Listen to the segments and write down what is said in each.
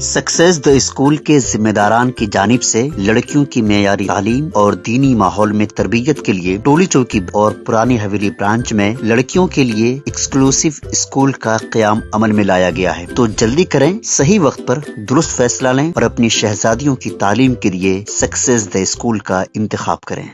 Success the school के जिम्मेदारान की जानिब से लड़कियों की मेयारी तालीम और दीनी माहौल में तरबियत के लिए टोली चौकी और पुरानी हवेली ब्रांच में लड़कियों के लिए एक्सक्लूसिव स्कूल का क़याम अमल में लाया गया है। तो जल्दी करें, सही वक्त पर दुरुस्त फैसला लें और अपनी शहजादियों की तालीम के लिए सक्सेस द स्कूल का इंतखाब करें।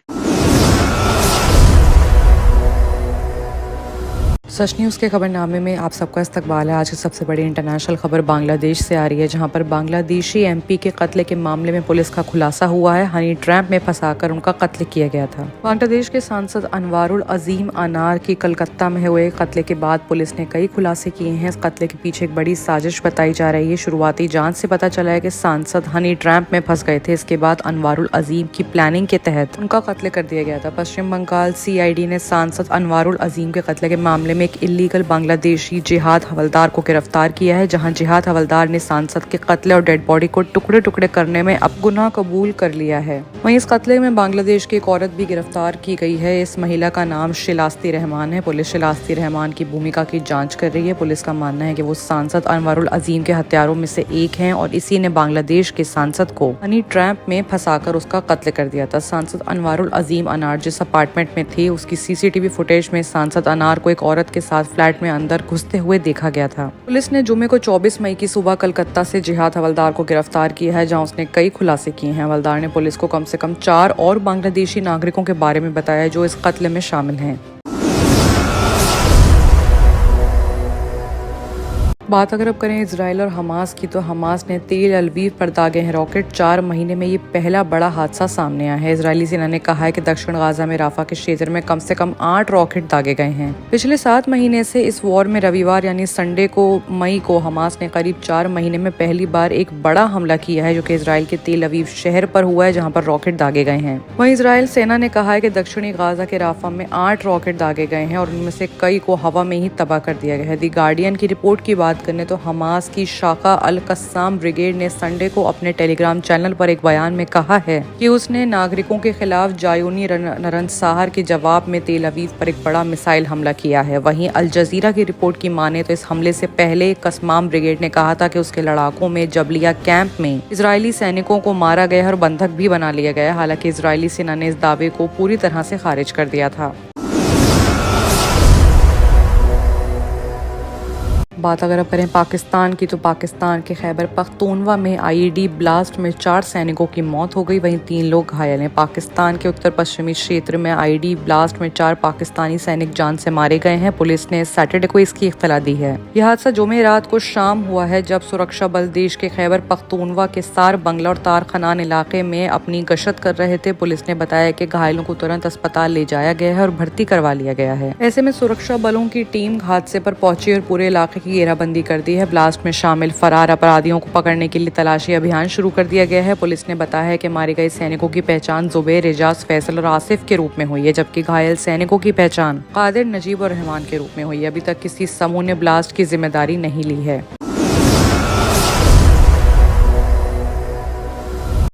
सच न्यूज़ के खबरनामे में आप सबका इस्तकबाल है। आज की सबसे बड़ी इंटरनेशनल खबर बांग्लादेश से आ रही है, जहां पर बांग्लादेशी एमपी के कत्ल के मामले में पुलिस का खुलासा हुआ है। हनी ट्रैप में फंसाकर उनका कत्ल किया गया था। बांग्लादेश के सांसद अनवारुल अजीम अनार की कलकत्ता में हुए कत्ल के बाद पुलिस ने कई खुलासे किए हैं। इस कत्ल के पीछे एक बड़ी साजिश बताई जा रही है। शुरुआती जाँच से पता चला है कि सांसद हनी ट्रैप में फंस गए थे। इसके बाद अनवारुल अजीम की प्लानिंग के तहत उनका कत्ल कर दिया गया था। पश्चिम बंगाल CID ने सांसद अनवारुल अजीम के कत्ल के मामले में एक इलीगल बांग्लादेशी जिहाद हवलदार को गिरफ्तार किया है, जहां जिहाद हवलदार ने सांसद के कत्ल और डेड बॉडी को टुकड़े टुकड़े करने में अब गुनाह कबूल कर लिया है। वहीं इस कत्ले में बांग्लादेश की एक औरत भी गिरफ्तार की गई है। इस महिला का नाम शिलास्ती रहमान है। पुलिस शिलास्ती रहमान की भूमिका की जांच कर रही है। पुलिस का मानना है कि वो सांसद अनवारुल अजीम के हत्यारों में से एक हैं और इसी ने बांग्लादेश के सांसद को हनी ट्रैप में फंसाकर उसका कत्ल कर दिया था। सांसद अनवारुल अजीम अनार जिस अपार्टमेंट में थे, उसकी CCTV फुटेज में सांसद अनार को एक औरत के साथ फ्लैट में अंदर घुसते हुए देखा गया था। पुलिस ने जुमे को 24 मई की सुबह कलकत्ता से जिहाद हवलदार को गिरफ्तार किया है, जहां उसने कई खुलासे किए हैं। हवलदार ने पुलिस को कम से कम 4 और बांग्लादेशी नागरिकों के बारे में बताया जो इस कत्ल में शामिल हैं। बात अगर अब करें इजराइल और हमास की, तो हमास ने तेल अवीव पर दागे हैं रॉकेट। 4 महीने में ये पहला बड़ा हादसा सामने आया है। इजरायली सेना ने कहा है कि दक्षिण गाजा में राफा के क्षेत्र में कम से कम 8 रॉकेट दागे गए हैं। पिछले 7 महीने से इस वॉर में रविवार यानी संडे को मई को हमास ने करीब 4 महीने में पहली बार एक बड़ा हमला किया है, जो कि इजराइल के तेल अवीव शहर पर हुआ है, जहाँ पर रॉकेट दागे गए हैं। वहीं इजराइल सेना ने कहा है कि दक्षिणी गाजा के राफा में 8 रॉकेट दागे गए हैं और उनमें से कई को हवा में ही तबाह कर दिया गया है। दी गार्डियन की रिपोर्ट की बात करने तो हमास की शाखा अल कस्साम ब्रिगेड ने संडे को अपने टेलीग्राम चैनल पर एक बयान में कहा है कि उसने नागरिकों के खिलाफ जायूनी नरनसाहर के जवाब में तेल अवीव पर एक बड़ा मिसाइल हमला किया है। वहीं अल जजीरा की रिपोर्ट की माने तो इस हमले से पहले कस्साम ब्रिगेड ने कहा था कि उसके लड़ाकों में जबलिया कैंप में इजरायली सैनिकों को मारा गया और बंधक भी बना लिया गया। हालांकि इजरायली सेना ने इस दावे को पूरी तरह से खारिज कर दिया था। बात अगर अब करें पाकिस्तान की, तो पाकिस्तान के खैबर पख्तूनवा में IED ब्लास्ट में 4 सैनिकों की मौत हो गई, वहीं 3 लोग घायल हैं। पाकिस्तान के उत्तर पश्चिमी क्षेत्र में IED ब्लास्ट में 4 पाकिस्तानी सैनिक जान से मारे गए हैं। पुलिस ने सैटरडे को इसकी इत्तला दी है। यह हादसा जुमे रात को शाम हुआ है, जब सुरक्षा बल देश के खैबर पख्तूनवा के सार बंगला और तार खनान इलाके में अपनी गश्त कर रहे थे। पुलिस ने बताया कि घायलों को तुरंत अस्पताल ले जाया गया है और भर्ती करवा लिया गया है। ऐसे में सुरक्षा बलों की टीम हादसे पर पहुंची और पूरे इलाके की घेराबंदी कर दी है। ब्लास्ट में शामिल फरार अपराधियों को पकड़ने के लिए तलाशी अभियान शुरू कर दिया गया है। पुलिस ने बताया है कि मारे गए सैनिकों की पहचान जुबैर, एजाज, फैसल और आसिफ के रूप में हुई है, जबकि घायल सैनिकों की पहचान कादिर, नजीब और रहमान के रूप में हुई है। अभी तक किसी समूह ने ब्लास्ट की जिम्मेदारी नहीं ली है।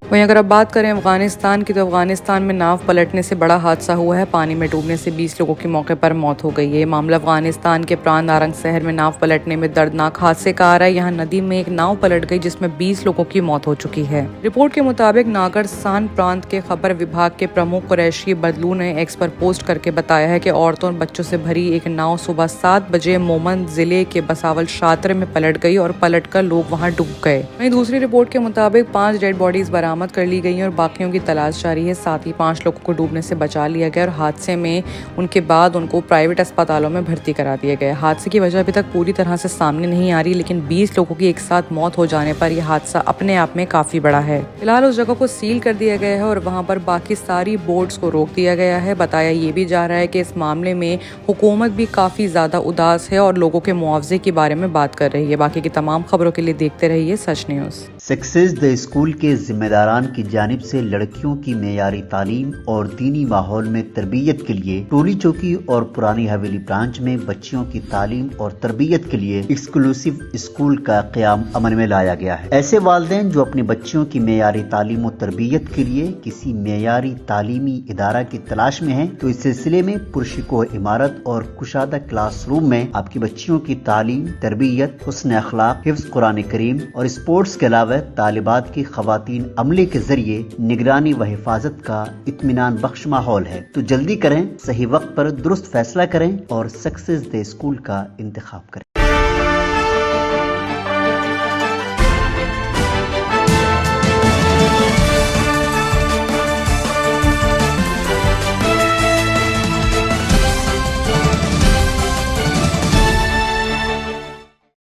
वहीं अगर अब बात करें अफगानिस्तान की, तो अफगानिस्तान में नाव पलटने से बड़ा हादसा हुआ है। पानी में डूबने से 20 लोगों की मौके पर मौत हो गई है। ये मामला अफगानिस्तान के प्रांत नारंग शहर में नाव पलटने में दर्दनाक हादसे का आ रहा है। यहाँ नदी में एक नाव पलट गई, जिसमें 20 लोगों की मौत हो चुकी है। रिपोर्ट के मुताबिक नागरसान प्रांत के खबर विभाग के प्रमुख कुरैशी बदलू ने एक्स पर पोस्ट करके बताया है कि औरतों और बच्चों से भरी एक नाव सुबह 7 बजे मोमन जिले के बसावल शात्र में पलट गई और पलटकर लोग वहाँ डूब गए। वहीं दूसरी रिपोर्ट के मुताबिक 5 डेड बॉडीज बरामद कर ली गई और बाकियों की तलाश जारी है। साथ ही 5 लोगों को डूबने से बचा लिया गया और हादसे में उनके बाद उनको प्राइवेट अस्पतालों में भर्ती करा दिया गया। हादसे की वजह अभी तक पूरी तरह से सामने नहीं आ रही, लेकिन 20 लोगों की एक साथ मौत हो जाने पर यह हादसा अपने आप में काफी बड़ा है। फिलहाल उस जगह को सील कर दिया गया है और वहां पर बाकी सारी बोट्स को रोक दिया गया है। बताया ये भी जा रहा है कि इस मामले में हुकूमत भी काफी ज्यादा उदास है और लोगों के मुआवजे के बारे में बात कर रही है। बाकी की तमाम खबरों के लिए देखते रहिए सच न्यूज। सक्सेस द स्कूल के जिम्मेदार जिम्मेदारान की जानिब से लड़कियों की मेयारी तालीम और दीनी माहौल में तरबियत के लिए टोली चौकी और पुरानी हवेली ब्रांच में बच्चियों की तालीम और तरबियत के लिए एक्सक्लूसिव स्कूल का क़याम अमल में लाया गया है। ऐसे वालिदैन जो अपनी बच्चियों की मेयारी तालीम और तरबियत के लिए किसी मेयारी तालीमी इदारा की तलाश में हैं, तो इस सिलसिले में पुरशिको इमारत और कुशादा क्लासरूम में आपकी बच्चियों की तालीम, तरबियत, हुस्न अखलाक, हिफ्ज़ कुरान करीम और स्पोर्ट्स के अलावा तालिबात की खवातीन अमले के जरिए निगरानी व हिफाजत का इत्मीनान बख्श माहौल है। तो जल्दी करें, सही वक्त पर दुरुस्त फैसला करें और सक्सेस डे स्कूल का इंतखाब करें।